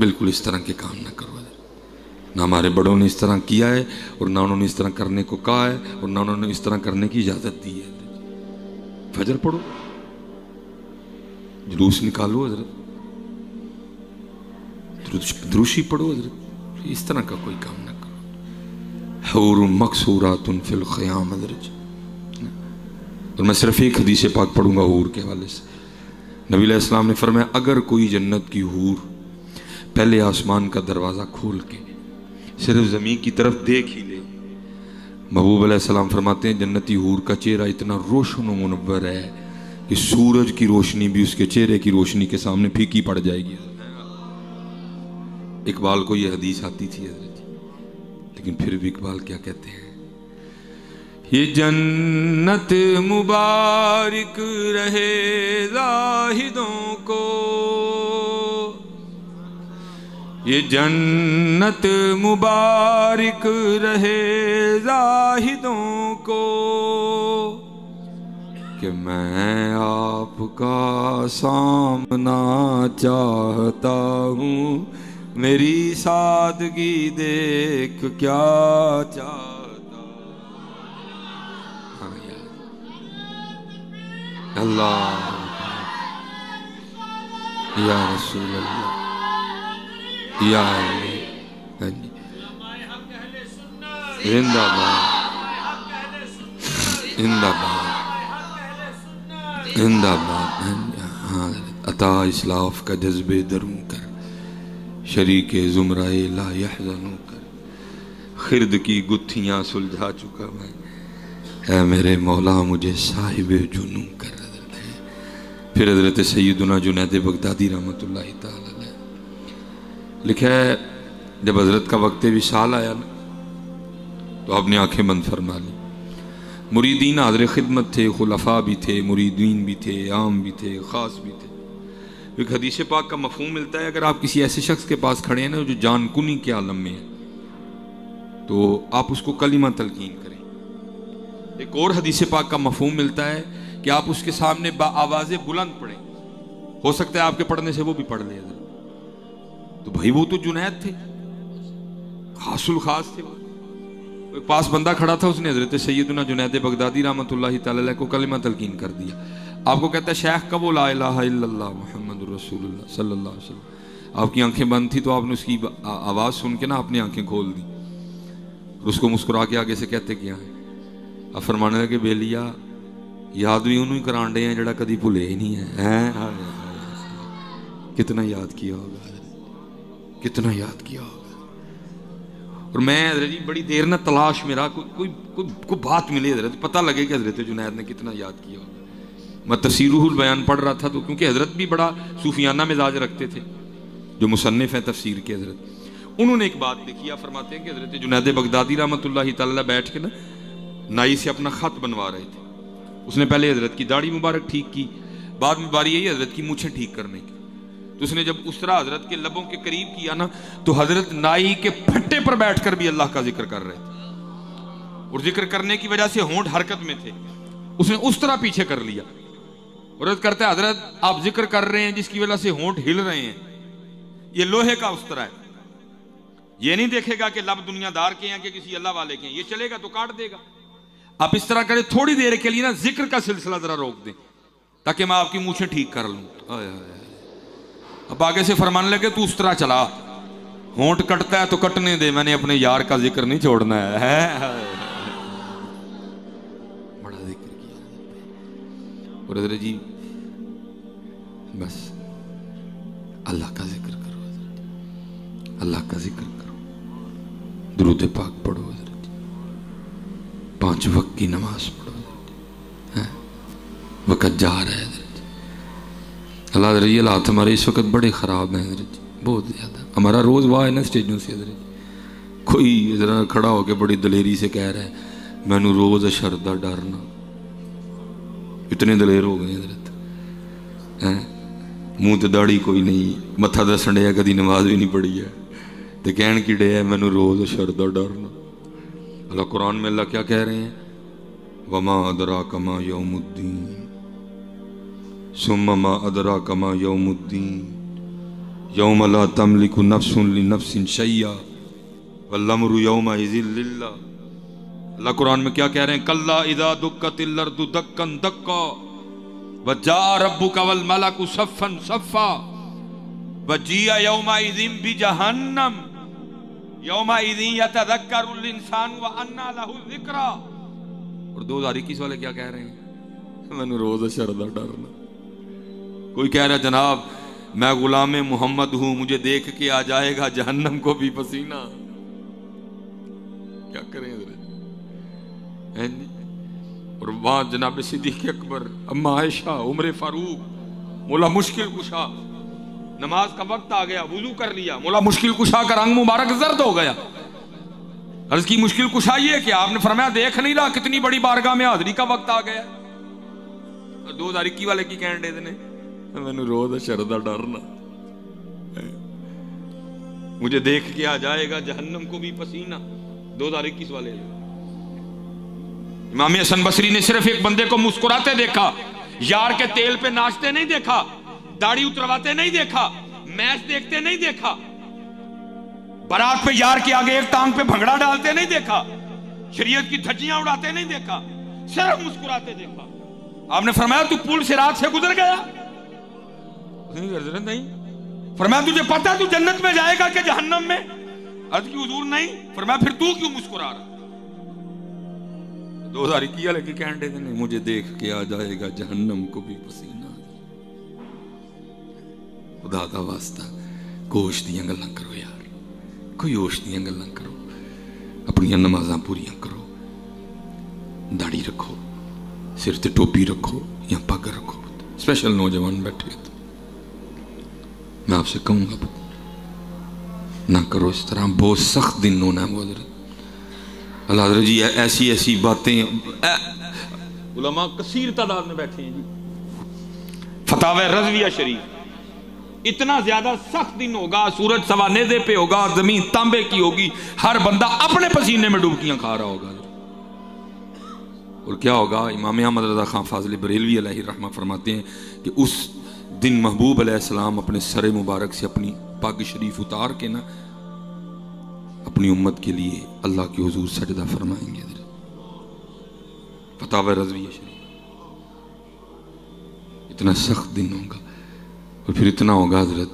बिल्कुल इस तरह के काम ना करो। ना हमारे बड़ों ने इस तरह किया है और ना उन्होंने इस तरह करने को कहा है और ना उन्होंने इस तरह करने की इजाजत दी है। फजर पढ़ो, जुलूस निकालो हजरत, द्रुशी पढ़ो हजरत, इस तरह का कोई काम ना करो। हूर मकसूरातुन फिल ख़याम हजरत। और मैं सिर्फ एक हदीस पाक पढ़ूंगा हूर के हवाले से। नबी अलैहि सलाम ने फरमाया, अगर कोई जन्नत की हूर पहले आसमान का दरवाज़ा खोल के सिर्फ ज़मीन की तरफ देख ही ले, महबूब अलैहिस्सलाम फरमाते हैं जन्नती हूर का चेहरा इतना रोशन और मुनव्वर है कि सूरज की रोशनी भी उसके चेहरे की रोशनी के सामने फीकी पड़ जाएगी। इकबाल को यह हदीस आती थी हज़रत, लेकिन फिर भी इकबाल क्या कहते हैं, ये जन्नत मुबारक रहे ज़ाहिदों को, ये जन्नत मुबारक रहे ज़ाहिदों को, कि मैं आपका सामना चाहता हूँ, मेरी सादगी देख क्या चाहता। हाँ यार, अल्लाह या रसूल अल्लाह या जिंदाबाद जिंदाबाद जिंदाबाद। हाँ, अता इस्लाफ का जज्बे दरूं कर, शरीके ज़ुमराए ला यहज़नू कर, खिरद की गुत्थियाँ सुलझा चुका मैं, है मेरे मौला मुझे साहिब जुनू कर। फिर हज़रत सैयदुना जुनैद बगदादी रहमतुल्लाहि तआला लिखा है, जब हज़रत का वक्त विसाल आया ना तो आपने आंखें बंद फरमा ली। मुरीदीन हाज़िर खिदमत थे, खुलफा भी थे, मुरीदीन भी थे, आम भी थे, ख़ास भी थे। एक हदीस पाक का मफ़हूम मिलता है, अगर आप किसी ऐसे शख्स के पास खड़े हैं ना जो जानकुनी के आलम में है, तो आप उसको कलिमा तलकीन करें। एक और हदीस पाक का मफ़हूम मिलता है कि आप उसके सामने आवाज़ें बुलंद पढ़ें, हो सकता है आपके पढ़ने से वो भी पढ़ ले। तो भाई वो तो जुनैद थे, खासुल खास थे। वो पास बंदा खड़ा था, उसने हजरत सैयदुना जुनैद बगदादी रहमतुल्लाहि तआला को कलिमा तलकीन कर दिया। आपको कहता है शेख कब ला इलाहा इल्लल्लाह मुहम्मदुर रसूलुल्लाह सल्लल्लाहु अलैहि वसल्लम। आपकी आंखें बंद थी तो आपने उसकी आवाज़ सुन के ना अपनी आंखें खोल दी और उसको मुस्कुरा के आगे से कहते क्या है, अब फरमाने लगे बेलिया याद भी उन्होंने करान डे हैं जड़ा कभी भुले ही नहीं है। कितना याद किया होगा, कितना याद किया होगा। और मैं हज़रत जी बड़ी देर ना तलाश मेरा कोई बात मिले हज़रत, पता लगे कि हज़रत जुनैद ने कितना याद किया होगा। मैं तफसीरुल बयान पढ़ रहा था तो क्योंकि हज़रत भी बड़ा सूफियाना मिजाज रखते थे, जो मुसन्निफ हैं तफसीर के हज़रत, उन्होंने एक बात देखी। आप फरमाते हैं कि हज़रत जुनैद बगदादी रहमतुल्लाहि तआला बैठ के ना नाई से अपना ख़त बनवा रहे थे। उसने पहले हज़रत की दाढ़ी मुबारक ठीक की, बाद में बारी आई हज़रत की मूछें ठीक करने की। तो उसने जब उस तरह हजरत के लबों के करीब किया ना तो हजरत नाई के फट्टे पर बैठकर भी अल्लाह का जिक्र कर रहे थे, और जिक्र करने की वजह से होंठ हरकत में थे, उसने उस तरह पीछे कर लिया। और करता है हजरत आप जिक्र कर रहे हैं जिसकी वजह से होंठ हिल रहे हैं, ये लोहे का उस तरह है, ये नहीं देखेगा कि लब दुनियादार के हैं कि किसी अल्लाह वाले के हैं, ये चलेगा तो काट देगा। आप इस तरह करें, थोड़ी देर के लिए ना जिक्र का सिलसिला जरा रोक दें ताकि मैं आपकी मूछें ठीक कर लूं। अब आगे से फरमाने लगे तू उस तरह चला, होंठ कटता है तो कटने दे, मैंने अपने यार का जिक्र नहीं छोड़ना है। बड़ा जिक्र किया। और हज़रत जी बस अल्लाह का जिक्र करो, अल्लाह का जिक्र करो, दुरूद पाक पढ़ो हज़रत जी, 5 वक्त की नमाज पढ़ो, वक़्त जा रहा है। अल्लाह रही हालात हमारे इस वक्त बड़े ख़राब हैं हज़रत जी, बहुत ज़्यादा। हमारा रोज़ वाह है ना स्टेजों से हज़रत जी, कोई ज़रा खड़ा होकर बड़ी दलेरी से कह रहा है मैनू रोज़ अशर दा डर ना, इतने दलेर हो गए हज़रत हैं। मूँह तो दाढ़ी कोई नहीं, मत्था दसन डे कभी नमाज भी नहीं पढ़ी है, तो कहन की डे है मैनू रोज़ अशर दा डर ना। अल्लाह कुरान में अल्लाह क्या कह रहे हैं, वमा अदरा कमा यौमुद्दीन सुम्मा मा अदरा कमा यौमुद्दीन यौम ला तमलिकु नफ्सुन लिनफ्सिन शैया वल्लम्रु यौमइज़िन लिल्लाह। अल्लाह कुरान में क्या कह रहे हैं? कल्ला इज़ा दुक्कतिल अर्दु दक्कन दक्का वजा रब्बुका वल मलकु सफ़्फ़न सफ़्फ़ा वजिया यौमइज़िन बिजहन्नम यौमइज़िन यतज़क्करुल इंसान व अन्ना लहु ज़िक्रा। और 2021 वाले क्या कह रहे हैं? मैंने रोज़ शर दा डरना। कोई कह रहा जनाब मैं गुलाम मोहम्मद हूं, मुझे देख के आ जाएगा जहन्नम को भी पसीना। क्या करें हैं? और वहां जनाब सिद्दीक़ अकबर, अम्मा आयशा, उमर फारूक, मौला मुश्किल कुशा, नमाज का वक्त आ गया, वुजू कर लिया, मौला मुश्किल कुशा का रंग मुबारक जर्द हो गया। अर्ज की मुश्किल कुशा ये कि आपने फरमाया देख नहीं रहा कितनी बड़ी बारगाह में हाजिरी का वक्त आ गया। 2021 वाले की कहने देने मैंने रोज शरदा डरना, मुझे देख के आ जाएगा जहन्नम को भी पसीना। 2021 वाले इमाम हसन बसरी ने सिर्फ एक बंदे को मुस्कुराते देखा, यार के तेल पे नाचते नहीं देखा, दाढ़ी उतरवाते नहीं देखा, मैच देखते नहीं देखा, बारात पे यार के आगे एक टांग पे भंगड़ा डालते नहीं देखा, शरीयत की धज्जियां उड़ाते नहीं देखा, सिर्फ मुस्कुराते देखा। आपने फरमाया तू पुल सिरात से गुजर गया? नहीं। फरमाया तुझे पता तू जन्नत में जाएगा कि जहन्नम में? अर्ज की हुजूर नहीं। फरमाया फिर तू क्यों मुस्कुरा रहा? 2021 वाले की कहने देते नहीं, मुझे देख के आ जाएगा जहन्नम को भी पसीना। खुदा दा वास्ता कोश दियां गल्लां करो यार, कोई होश दियां गल्लां करो, अपनी नमाज़ां पूरियां करो, दाढ़ी रखो, सिर ते टोपी रखो या पग रखो। स्पेशल नौजवान बैठे तो मैं आपसे कहूंगा ना करो इस तरह, बहुत सख्त दिन होना है। अल्लाह हज़रत जी ऐसी ऐसी बातें, उलमा कसीर तादाद में बैठे हैं जी। फतावा रज़विया शरीफ, इतना ज्यादा सख्त दिन होगा, सूरज सवा नेज़े पे होगा, जमीन तांबे की होगी, हर बंदा अपने पसीने में डुबकियां खा रहा होगा। और क्या होगा? इमाम अहमद रज़ा खान फाज़िल बरेलवी अलैहि रहमा फरमाते हैं कि उस दिन महबूब अलैहिस्सलाम अपने सर मुबारक से अपनी पग शरीफ उतार के ना अपनी उम्मत के लिए अल्लाह के हुजूर सजदा फरमाएंगे। फतावा रज़विया शरीफ, इतना सख्त दिन होगा और फिर इतना होगा हजरत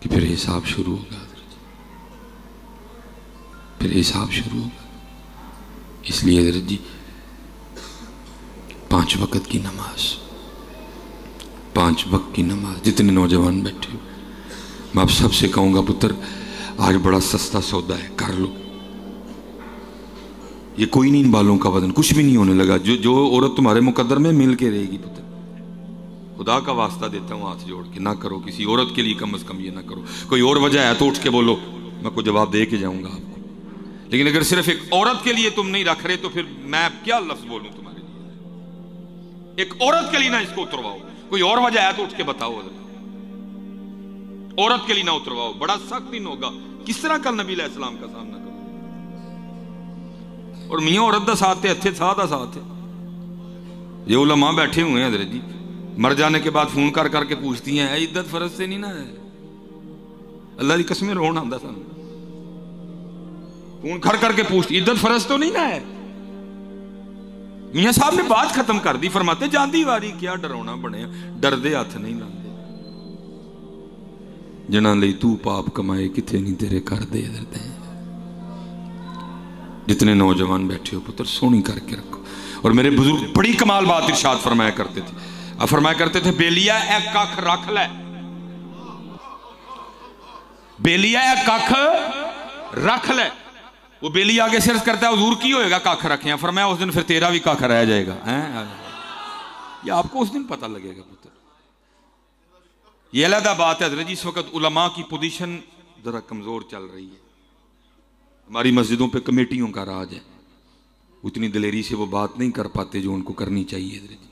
कि फिर हिसाब शुरू होगा हजरत, फिर हिसाब शुरू होगा। इसलिए हजरत जी 5 वक्त की नमाज, 5 वक्त की नमाज, जितने नौजवान बैठे हो मैं आप सबसे कहूँगा पुत्र आज बड़ा सस्ता सौदा है, कर लो। ये कोई नहीं इन बालों का वजन, कुछ भी नहीं होने लगा। जो औरत तुम्हारे मुकद्दर में मिल के रहेगी पुत्र, खुदा का वास्ता देता हूँ हाथ जोड़ के, ना करो किसी औरत के लिए, कम से कम ये ना करो। कोई और वजह है तो उठ के बोलो, मैं कोई जवाब दे के जाऊँगा आपको। लेकिन अगर सिर्फ एक औरत के लिए तुम नहीं रख रहे तो फिर मैं क्या लफ्ज बोलूँ तुम्हारे लिए? एक औरत के लिए ना इसको उतरवाओ, कोई और वजह है तो उठ के बताओ। औरत के लिए ना उतरवाओ, बड़ा सख्त दिन होगा। किस तरह कल नबी अलैहिस्सलाम का सामना करो? और मियां औरत का साथ है, अच्छे साथ का साथ है। ये उलमा बैठे हुए हैं हजरत जी, मर जाने के बाद फोन कर करके पूछती हैं इद्दत फर्ज से नहीं ना है? अल्लाह की कसमें रोना आंदा सन, फोन कर करके पूछती इद्दत फर्ज तो नहीं ना है? मियां साहब ने बात खत्म कर दी, फरमाते जाती वारी क्या डरावना बने, डरदे हथ नहीं लाते। जिन्हां लई तू पाप कमाए किथे नहीं तेरे कर दे दे। जितने नौजवान बैठे हो पुत्र सोनी करके रखो। और मेरे बुजुर्ग बड़ी कमाल बात इरशाद फरमाया करते थे, फरमाया करते थे बेलिया एक कख रख ले, बेलिया एक कख रख ले। वो बेली आगे सिर्फ करता है हुजूर की होएगा कख रखे, फरमाया उस दिन फिर तेरा भी कख रह जाएगा। ये आपको उस दिन पता लगेगा पुत्र। ये अलग बात है हजरत जी, इस वक्त उलमा की पोजीशन जरा कमजोर चल रही है। हमारी मस्जिदों पे कमेटियों का राज है, उतनी दिलेरी से वो बात नहीं कर पाते जो उनको करनी चाहिए हजरत जी।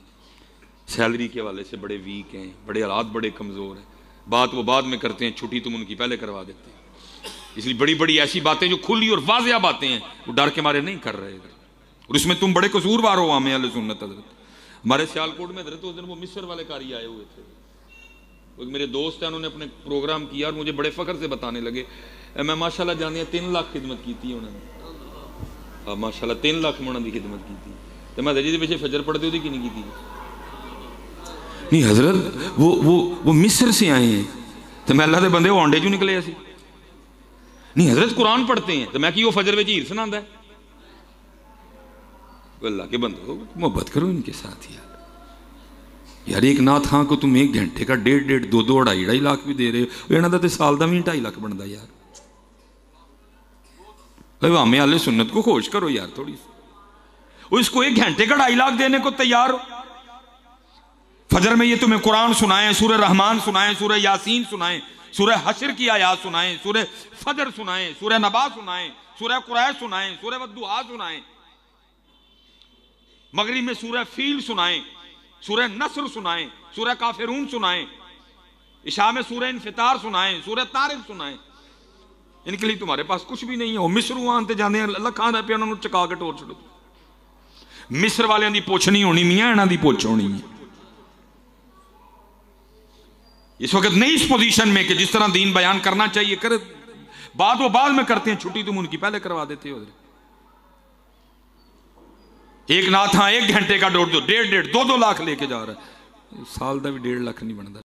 सैलरी के हवाले से बड़े वीक हैं, बड़े हालात बड़े कमजोर हैं, बात वो बाद में करते हैं, छुट्टी तुम उनकी पहले करवा देते हैं। इसलिए बड़ी बड़ी ऐसी बातें जो खुली और वाज़िया बातें हैं वो डर के मारे नहीं कर रहे, और इसमें तुम बड़े कसूरवार हो आमे अहले सुन्नत हजरत। हमारे सियालकोट में हजरत उस दिन वो मिस्र वाले कारी आए हुए थे, मेरे दोस्त हैं, उन्होंने अपने प्रोग्राम किया और मुझे बड़े फ़ख्र से बताने लगे, मैं माशाल्लाह जानिया 3 लाख खिदमत की उन्होंने। हाँ माशाल्लाह 3 लाख में उन्होंने खिदमत की। तो मैं जी पिछले फजर पढ़ते हो की नहीं की? नहीं हजरत वो मिस्र से आए हैं, तो मैं अल्लाह के बंदे वो आंडे चू निकले ऐसे। नहीं हजरत कुरान पढ़ते हैं, तो मैं कि वो फजर में हीर सुनाता है। अल्लाह के बंदो मोहब्बत करो इनके साथ यार। एक नाथ हाँ को तुम 1 घंटे का 1.5 2 2.5 लाख भी दे रहे हो, इन्हों का तो साल का भी 2.5 लाख बनता यार। हमें आले सुन्नत को खोज करो यार थोड़ी। इसको 1 घंटे का 2.5 लाख देने को तैयार हो। फजर में ये तुम्हें कुरान सुनाए, सूरह रहमान सुनाए, सूरह यासीन सुनाए, सूरह हशर की आयात सुनाए, सूरह फजर सुनाए, सूरह नबा सुनाए, सूरह कुरैश सुनाए, सूरह वद्दुहा सुनाए, मगरिब में सूरह फील सुनाए, सूरह नस्र सुनाए, सूरह काफिरून सुनाए, इशा में सूरह इन्फितार सुनाए, सूरह तारिक सुनाए। इनके लिए तुम्हारे पास कुछ भी नहीं है। मिस्र आते जाने अल्लाह खान पे उन्होंने चका के टोर छो। मिस्र वाले की पुछ नहीं होनी, मियाँ इन्हों की पुछ होनी है। इस वक्त नहीं इस पोजीशन में कि जिस तरह दीन बयान करना चाहिए कर, वो बाद में करते हैं, छुट्टी तुम उनकी पहले करवा देते हो। एक नाथ 1 घंटे का 1.5 2 2 लाख लेके जा रहा है, साल का भी 1.5 लाख नहीं बनता।